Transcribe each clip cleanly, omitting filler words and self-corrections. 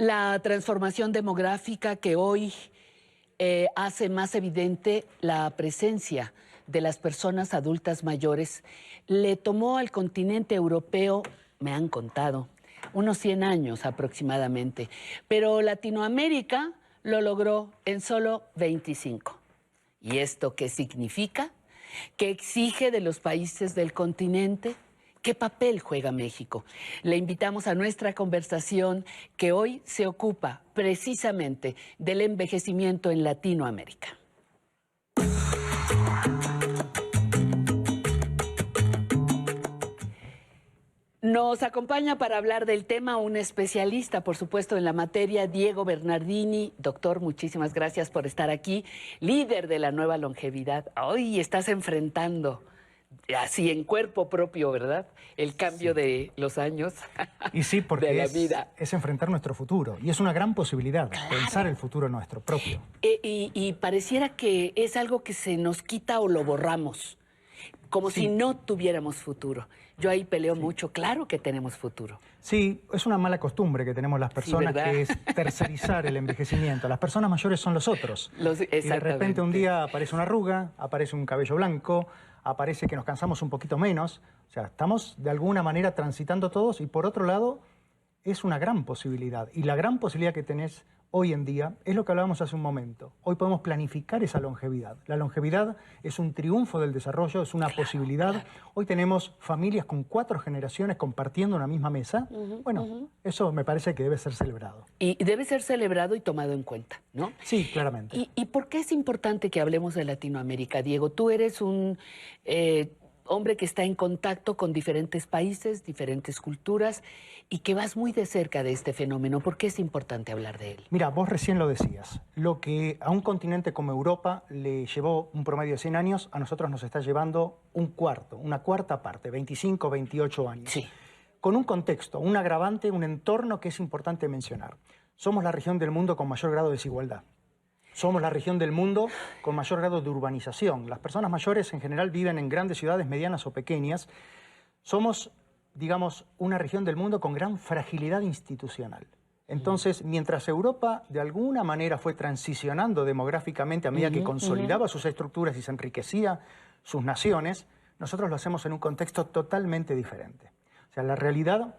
La transformación demográfica que hoy hace más evidente la presencia de las personas adultas mayores le tomó al continente europeo, me han contado, unos 100 años aproximadamente, pero Latinoamérica lo logró en solo 25. ¿Y esto qué significa? ¿Qué exige de los países del continente? ¿Qué papel juega México? Le invitamos a nuestra conversación que hoy se ocupa precisamente del envejecimiento en Latinoamérica. Nos acompaña para hablar del tema un especialista, por supuesto, en la materia, Diego Bernardini. Doctor, muchísimas gracias por estar aquí, líder de la nueva longevidad. Hoy estás enfrentando, así en cuerpo propio, ¿verdad?, el cambio de los años y sí, porque de la vida. Es enfrentar nuestro futuro. Y es una gran posibilidad, pensar el futuro nuestro propio. Y pareciera que es algo que se nos quita o lo borramos, como si no tuviéramos futuro. Yo ahí peleo mucho. Claro que tenemos futuro. Sí, es una mala costumbre que tenemos las personas, que es tercerizar el envejecimiento. Las personas mayores son los otros. Y de repente un día aparece una arruga, aparece un cabello blanco, aparece que nos cansamos un poquito menos. O sea, estamos de alguna manera transitando todos y por otro lado es una gran posibilidad. Y la gran posibilidad que tenés hoy en día es lo que hablábamos hace un momento. Hoy podemos planificar esa longevidad. La longevidad es un triunfo del desarrollo, es una posibilidad. Hoy tenemos familias con 4 generaciones compartiendo una misma mesa. Eso me parece que debe ser celebrado. Y debe ser celebrado y tomado en cuenta, ¿no? Sí, claramente. ¿Y por qué es importante que hablemos de Latinoamérica, Diego? Tú eres un hombre que está en contacto con diferentes países, diferentes culturas, y que vas muy de cerca de este fenómeno. ¿Por qué es importante hablar de él? Mira, vos recién lo decías. Lo que a un continente como Europa le llevó un promedio de 100 años, a nosotros nos está llevando una cuarta parte, 25, 28 años. Sí. Con un contexto, un agravante, un entorno que es importante mencionar. Somos la región del mundo con mayor grado de desigualdad. Somos la región del mundo con mayor grado de urbanización. Las personas mayores en general viven en grandes ciudades, medianas o pequeñas. Somos, digamos, una región del mundo con gran fragilidad institucional. Entonces, mientras Europa de alguna manera fue transicionando demográficamente a medida que consolidaba sus estructuras y se enriquecía sus naciones, nosotros lo hacemos en un contexto totalmente diferente. O sea, la realidad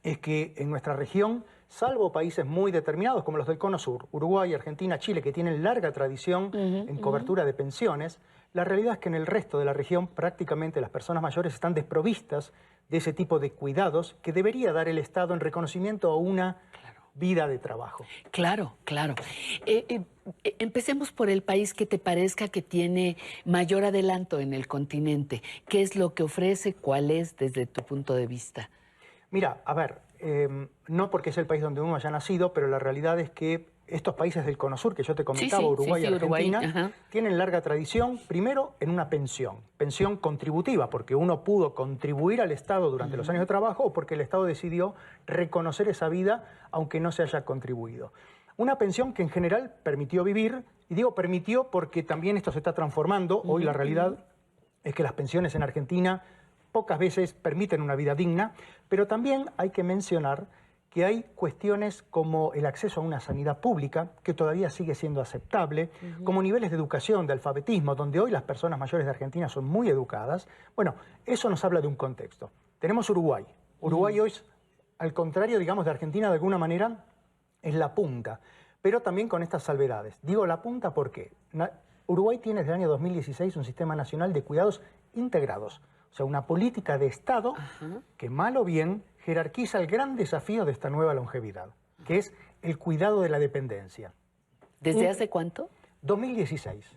es que en nuestra región, salvo países muy determinados como los del Cono Sur, Uruguay, Argentina, Chile, que tienen larga tradición en cobertura de pensiones, la realidad es que en el resto de la región prácticamente las personas mayores están desprovistas de ese tipo de cuidados que debería dar el Estado en reconocimiento a una vida de trabajo. Claro, claro. Empecemos por el país que te parezca que tiene mayor adelanto en el continente. ¿Qué es lo que ofrece? ¿Cuál es desde tu punto de vista? Mira, a ver, no porque es el país donde uno haya nacido, pero la realidad es que estos países del Cono Sur, que yo te comentaba, Uruguay y Argentina, tienen larga tradición, primero, en una pensión contributiva, porque uno pudo contribuir al Estado durante los años de trabajo o porque el Estado decidió reconocer esa vida, aunque no se haya contribuido. Una pensión que en general permitió vivir, y digo permitió porque también esto se está transformando. Hoy la realidad es que las pensiones en Argentina pocas veces permiten una vida digna, pero también hay que mencionar que hay cuestiones como el acceso a una sanidad pública, que todavía sigue siendo aceptable, como niveles de educación, de alfabetismo, donde hoy las personas mayores de Argentina son muy educadas. Bueno, eso nos habla de un contexto. Tenemos Uruguay. Uruguay hoy, al contrario, digamos, de Argentina, de alguna manera, es la punta, pero también con estas salvedades. Digo la punta porque Uruguay tiene desde el año 2016 un sistema nacional de cuidados integrados. O sea, una política de Estado que, mal o bien, jerarquiza el gran desafío de esta nueva longevidad, que es el cuidado de la dependencia. ¿Desde hace cuánto? 2016.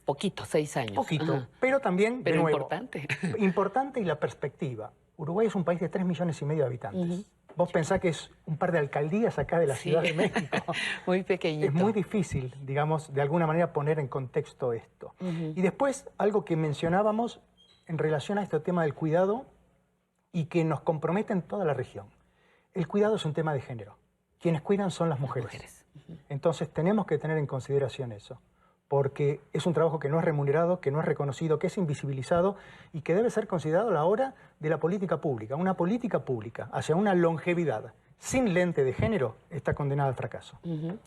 Poquito, 6 años. Poquito, pero también, de nuevo, importante. Importante y la perspectiva. Uruguay es un país de 3,5 millones de habitantes. Vos pensás que es un par de alcaldías acá de la Ciudad de México. Muy pequeñito. Es muy difícil, digamos, de alguna manera poner en contexto esto. Y después, algo que mencionábamos en relación a este tema del cuidado y que nos compromete en toda la región. El cuidado es un tema de género. Quienes cuidan son las mujeres. Entonces tenemos que tener en consideración eso, porque es un trabajo que no es remunerado, que no es reconocido, que es invisibilizado y que debe ser considerado a la hora de la política pública. Una política pública hacia una longevidad sin lente de género está condenada al fracaso.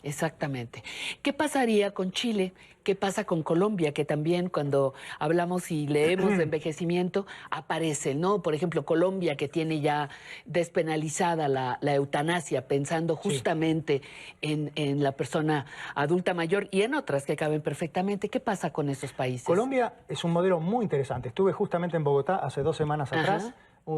Exactamente. ¿Qué pasaría con Chile? ¿Qué pasa con Colombia? Que también cuando hablamos y leemos de envejecimiento aparece, ¿no? Por ejemplo, Colombia, que tiene ya despenalizada la eutanasia, pensando justamente en la persona adulta mayor y en otras que caben perfectamente. ¿Qué pasa con esos países? Colombia es un modelo muy interesante. Estuve justamente en Bogotá hace 2 semanas atrás.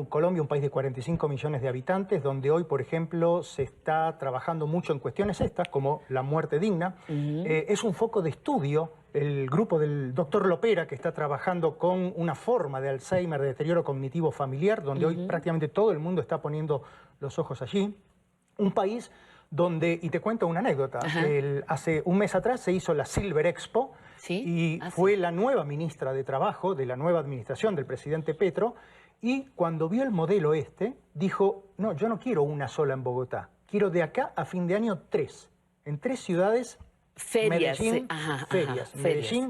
Colombia, un país de 45 millones de habitantes, donde hoy, por ejemplo, se está trabajando mucho en cuestiones estas, como la muerte digna. Es un foco de estudio el grupo del doctor Lopera, que está trabajando con una forma de Alzheimer, de deterioro cognitivo familiar, donde hoy prácticamente todo el mundo está poniendo los ojos allí. Un país donde, y te cuento una anécdota, hace un mes atrás se hizo la Silver Expo, y fue la nueva ministra de Trabajo de la nueva administración del presidente Petro. Y cuando vio el modelo dijo, no, yo no quiero una sola en Bogotá, quiero de acá a fin de año 3, en 3 ciudades, Medellín,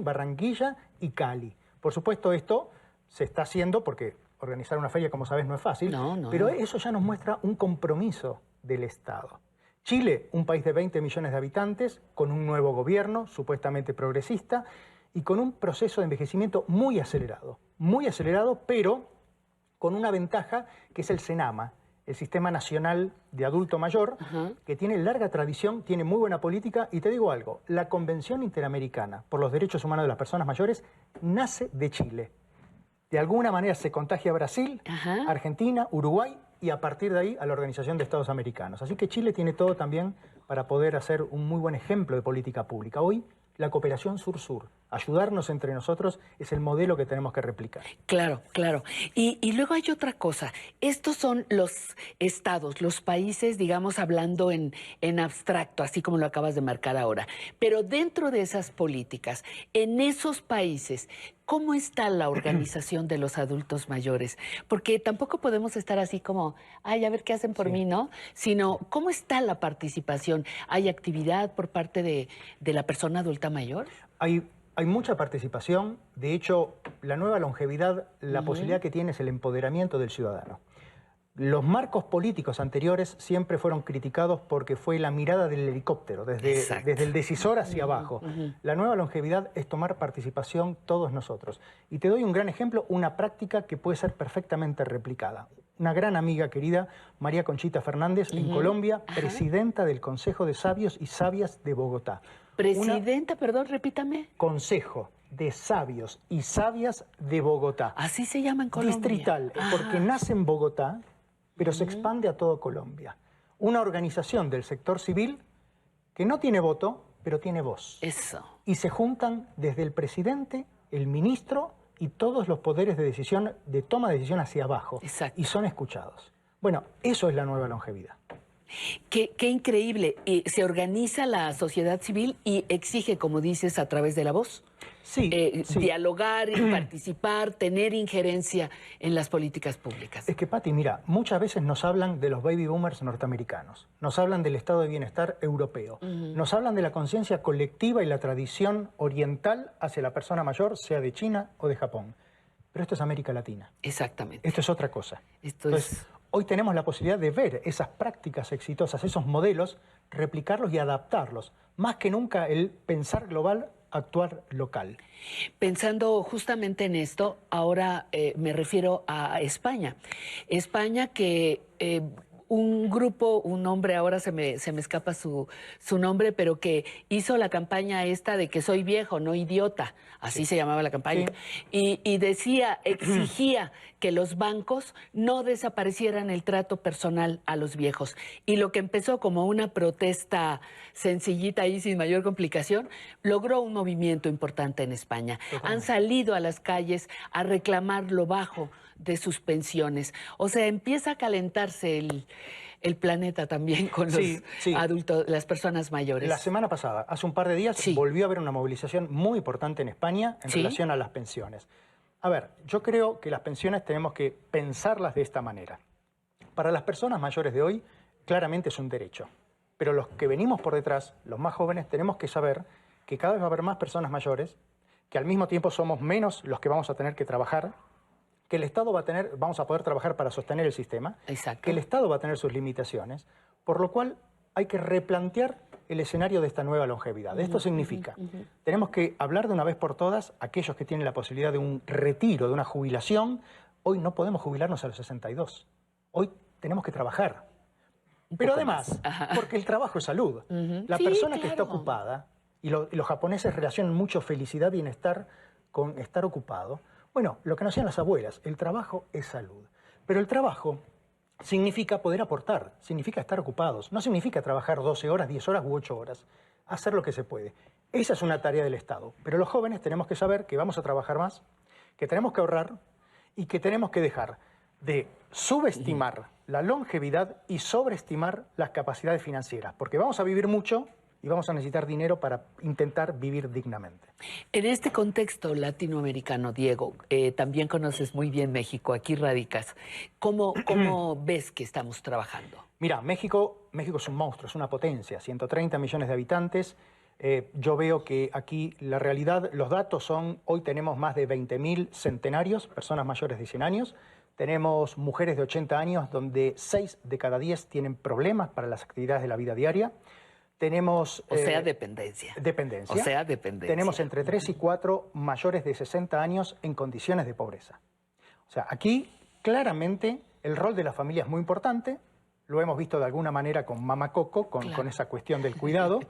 Barranquilla y Cali. Por supuesto, esto se está haciendo porque organizar una feria, como sabes, no es fácil, pero eso ya nos muestra un compromiso del Estado. Chile, un país de 20 millones de habitantes, con un nuevo gobierno, supuestamente progresista, y con un proceso de envejecimiento muy acelerado, pero con una ventaja que es el CENAMA, el Sistema Nacional de Adulto Mayor, que tiene larga tradición, tiene muy buena política, y te digo algo, la Convención Interamericana por los Derechos Humanos de las Personas Mayores nace de Chile. De alguna manera se contagia a Brasil, Argentina, Uruguay, y a partir de ahí a la Organización de Estados Americanos. Así que Chile tiene todo también para poder hacer un muy buen ejemplo de política pública. Hoy, la cooperación sur-sur, ayudarnos entre nosotros, es el modelo que tenemos que replicar. Claro, claro. Y luego hay otra cosa. Estos son los estados, los países, digamos, hablando en abstracto, así como lo acabas de marcar ahora. Pero dentro de esas políticas, en esos países, ¿cómo está la organización de los adultos mayores? Porque tampoco podemos estar así como, ay, a ver qué hacen por mí, ¿no? Sino, ¿cómo está la participación? ¿Hay actividad por parte de la persona adulta mayor? Hay mucha participación. De hecho, la nueva longevidad, la posibilidad que tiene es el empoderamiento del ciudadano. Los marcos políticos anteriores siempre fueron criticados porque fue la mirada del helicóptero, desde el decisor hacia abajo. La nueva longevidad es tomar participación todos nosotros. Y te doy un gran ejemplo, una práctica que puede ser perfectamente replicada. Una gran amiga querida, María Conchita Fernández, en Colombia, presidenta del Consejo de Sabios y Sabias de Bogotá. Presidenta, perdón, repítame. Consejo de Sabios y Sabias de Bogotá. Así se llama en Colombia. Distrital, porque nace en Bogotá, pero se expande a todo Colombia. Una organización del sector civil que no tiene voto, pero tiene voz. Eso. Y se juntan desde el presidente, el ministro y todos los poderes de decisión, de toma de decisión hacia abajo. Exacto. Y son escuchados. Bueno, eso es la nueva longevidad. Qué increíble. Se organiza la sociedad civil y exige, como dices, a través de la voz. Sí. Dialogar y participar, tener injerencia en las políticas públicas. Es que, Pati, mira, muchas veces nos hablan de los baby boomers norteamericanos, nos hablan del estado de bienestar europeo, nos hablan de la conciencia colectiva y la tradición oriental hacia la persona mayor, sea de China o de Japón. Pero esto es América Latina. Exactamente. Esto es otra cosa. Hoy tenemos la posibilidad de ver esas prácticas exitosas, esos modelos, replicarlos y adaptarlos. Más que nunca el pensar global, actuar local. Pensando justamente en esto, ahora me refiero a España. España que un grupo, un hombre, ahora se me escapa su nombre, pero que hizo la campaña esta de que soy viejo, no idiota, así se llamaba la campaña, y decía, exigía que los bancos no desaparecieran el trato personal a los viejos. Y lo que empezó como una protesta sencillita y sin mayor complicación, logró un movimiento importante en España. Han salido a las calles a reclamar lo bajo de sus pensiones. O sea, empieza a calentarse el planeta también con los adultos, las personas mayores. La semana pasada, hace un par de días, volvió a haber una movilización muy importante en España en relación a las pensiones. A ver, yo creo que las pensiones tenemos que pensarlas de esta manera. Para las personas mayores de hoy, claramente es un derecho. Pero los que venimos por detrás, los más jóvenes, tenemos que saber que cada vez va a haber más personas mayores, que al mismo tiempo somos menos los que vamos a tener que trabajar, que el Estado va a tener, vamos a poder trabajar para sostener el sistema, Exacto. que el Estado va a tener sus limitaciones, por lo cual hay que replantear el escenario de esta nueva longevidad. Esto significa, tenemos que hablar de una vez por todas, aquellos que tienen la posibilidad de un retiro, de una jubilación, hoy no podemos jubilarnos a los 62, hoy tenemos que trabajar. Pero además, porque el trabajo es salud. La persona que está ocupada, y los japoneses relacionan mucho felicidad y bienestar con estar ocupado. Bueno, lo que nos decían las abuelas, el trabajo es salud. Pero el trabajo significa poder aportar, significa estar ocupados. No significa trabajar 12 horas, 10 horas u 8 horas. Hacer lo que se puede. Esa es una tarea del Estado. Pero los jóvenes tenemos que saber que vamos a trabajar más, que tenemos que ahorrar y que tenemos que dejar de subestimar la longevidad y sobreestimar las capacidades financieras. Porque vamos a vivir mucho y vamos a necesitar dinero para intentar vivir dignamente. En este contexto latinoamericano, Diego, también conoces muy bien México, aquí radicas. ¿Cómo ves que estamos trabajando? Mira, México es un monstruo, es una potencia, 130 millones de habitantes. Yo veo que aquí la realidad, los datos son, hoy tenemos más de 20.000 centenarios, personas mayores de 100 años. Tenemos mujeres de 80 años donde 6 de cada 10 tienen problemas para las actividades de la vida diaria. Tenemos... O sea, dependencia. Dependencia. O sea, dependencia. Tenemos entre 3 y 4 mayores de 60 años en condiciones de pobreza. O sea, aquí claramente el rol de la familia es muy importante. Lo hemos visto de alguna manera con Mamá Coco, con esa cuestión del cuidado.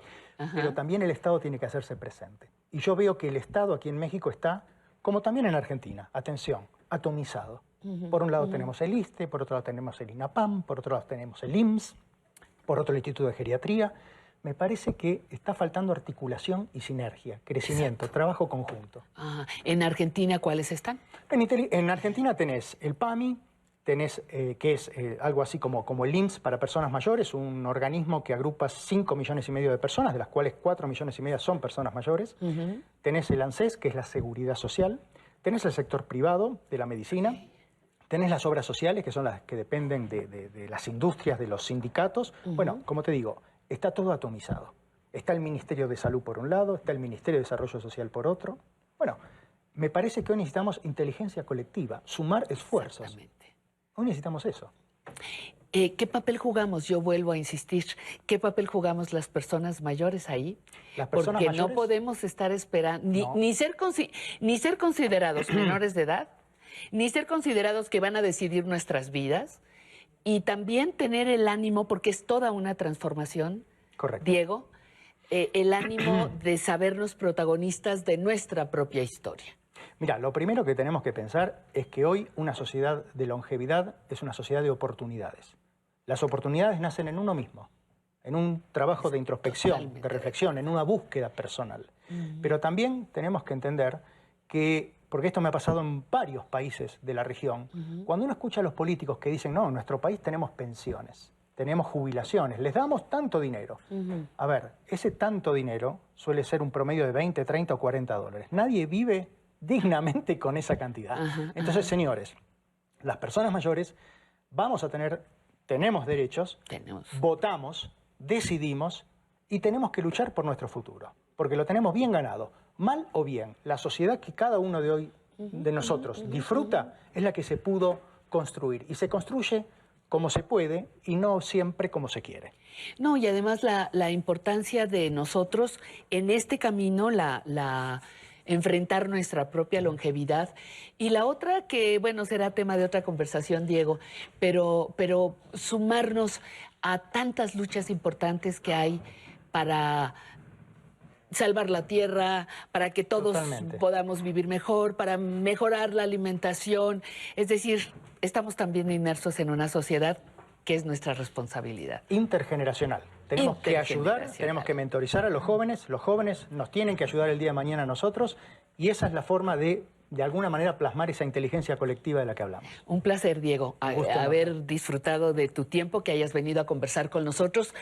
Pero también el Estado tiene que hacerse presente. Y yo veo que el Estado aquí en México está, como también en Argentina, atención, atomizado. Por un lado tenemos el ISSSTE, por otro lado tenemos el INAPAM, por otro lado tenemos el IMSS, por otro el Instituto de Geriatría. Me parece que está faltando articulación y sinergia, crecimiento, trabajo conjunto. ¿En Argentina cuáles están? En Argentina tenés el PAMI, tenés que es algo así como el IMSS para personas mayores, un organismo que agrupa 5,5 millones de personas, de las cuales 4,5 millones son personas mayores. Tenés el ANSES, que es la seguridad social. Tenés el sector privado de la medicina. Tenés las obras sociales, que son las que dependen de las industrias, de los sindicatos. Bueno, como te digo, está todo atomizado. Está el Ministerio de Salud por un lado, está el Ministerio de Desarrollo Social por otro. Bueno, me parece que hoy necesitamos inteligencia colectiva, sumar esfuerzos. Exactamente. Hoy necesitamos eso. ¿Qué papel jugamos? Yo vuelvo a insistir. ¿Qué papel jugamos las personas mayores ahí? Las personas Porque mayores, no podemos estar esperando, ni ser considerados menores de edad, ni ser considerados que van a decidir nuestras vidas, y también tener el ánimo, porque es toda una transformación, correcto, Diego, el ánimo de sabernos protagonistas de nuestra propia historia. Mira, lo primero que tenemos que pensar es que hoy una sociedad de longevidad es una sociedad de oportunidades. Las oportunidades nacen en uno mismo, en un trabajo de introspección, de reflexión, en una búsqueda personal. Pero también tenemos que entender que, porque esto me ha pasado en varios países de la región, cuando uno escucha a los políticos que dicen, no, en nuestro país tenemos pensiones, tenemos jubilaciones, les damos tanto dinero. A ver, ese tanto dinero suele ser un promedio de 20, 30 o 40 dólares. Nadie vive dignamente con esa cantidad. Entonces, señores, las personas mayores tenemos derechos, votamos, decidimos y tenemos que luchar por nuestro futuro, porque lo tenemos bien ganado. Mal o bien, la sociedad que cada uno de hoy, de nosotros, disfruta, es la que se pudo construir. Y se construye como se puede y no siempre como se quiere. No, y además la importancia de nosotros en este camino, enfrentar nuestra propia longevidad. Y la otra que, bueno, será tema de otra conversación, Diego, pero sumarnos a tantas luchas importantes que hay para salvar la tierra, para que todos podamos vivir mejor, para mejorar la alimentación. Es decir, estamos también inmersos en una sociedad que es nuestra responsabilidad. Intergeneracional. Tenemos que ayudar, tenemos que mentorizar a los jóvenes nos tienen que ayudar el día de mañana a nosotros, y esa es la forma de alguna manera plasmar esa inteligencia colectiva de la que hablamos. Un placer, Diego, haber disfrutado de tu tiempo, que hayas venido a conversar con nosotros.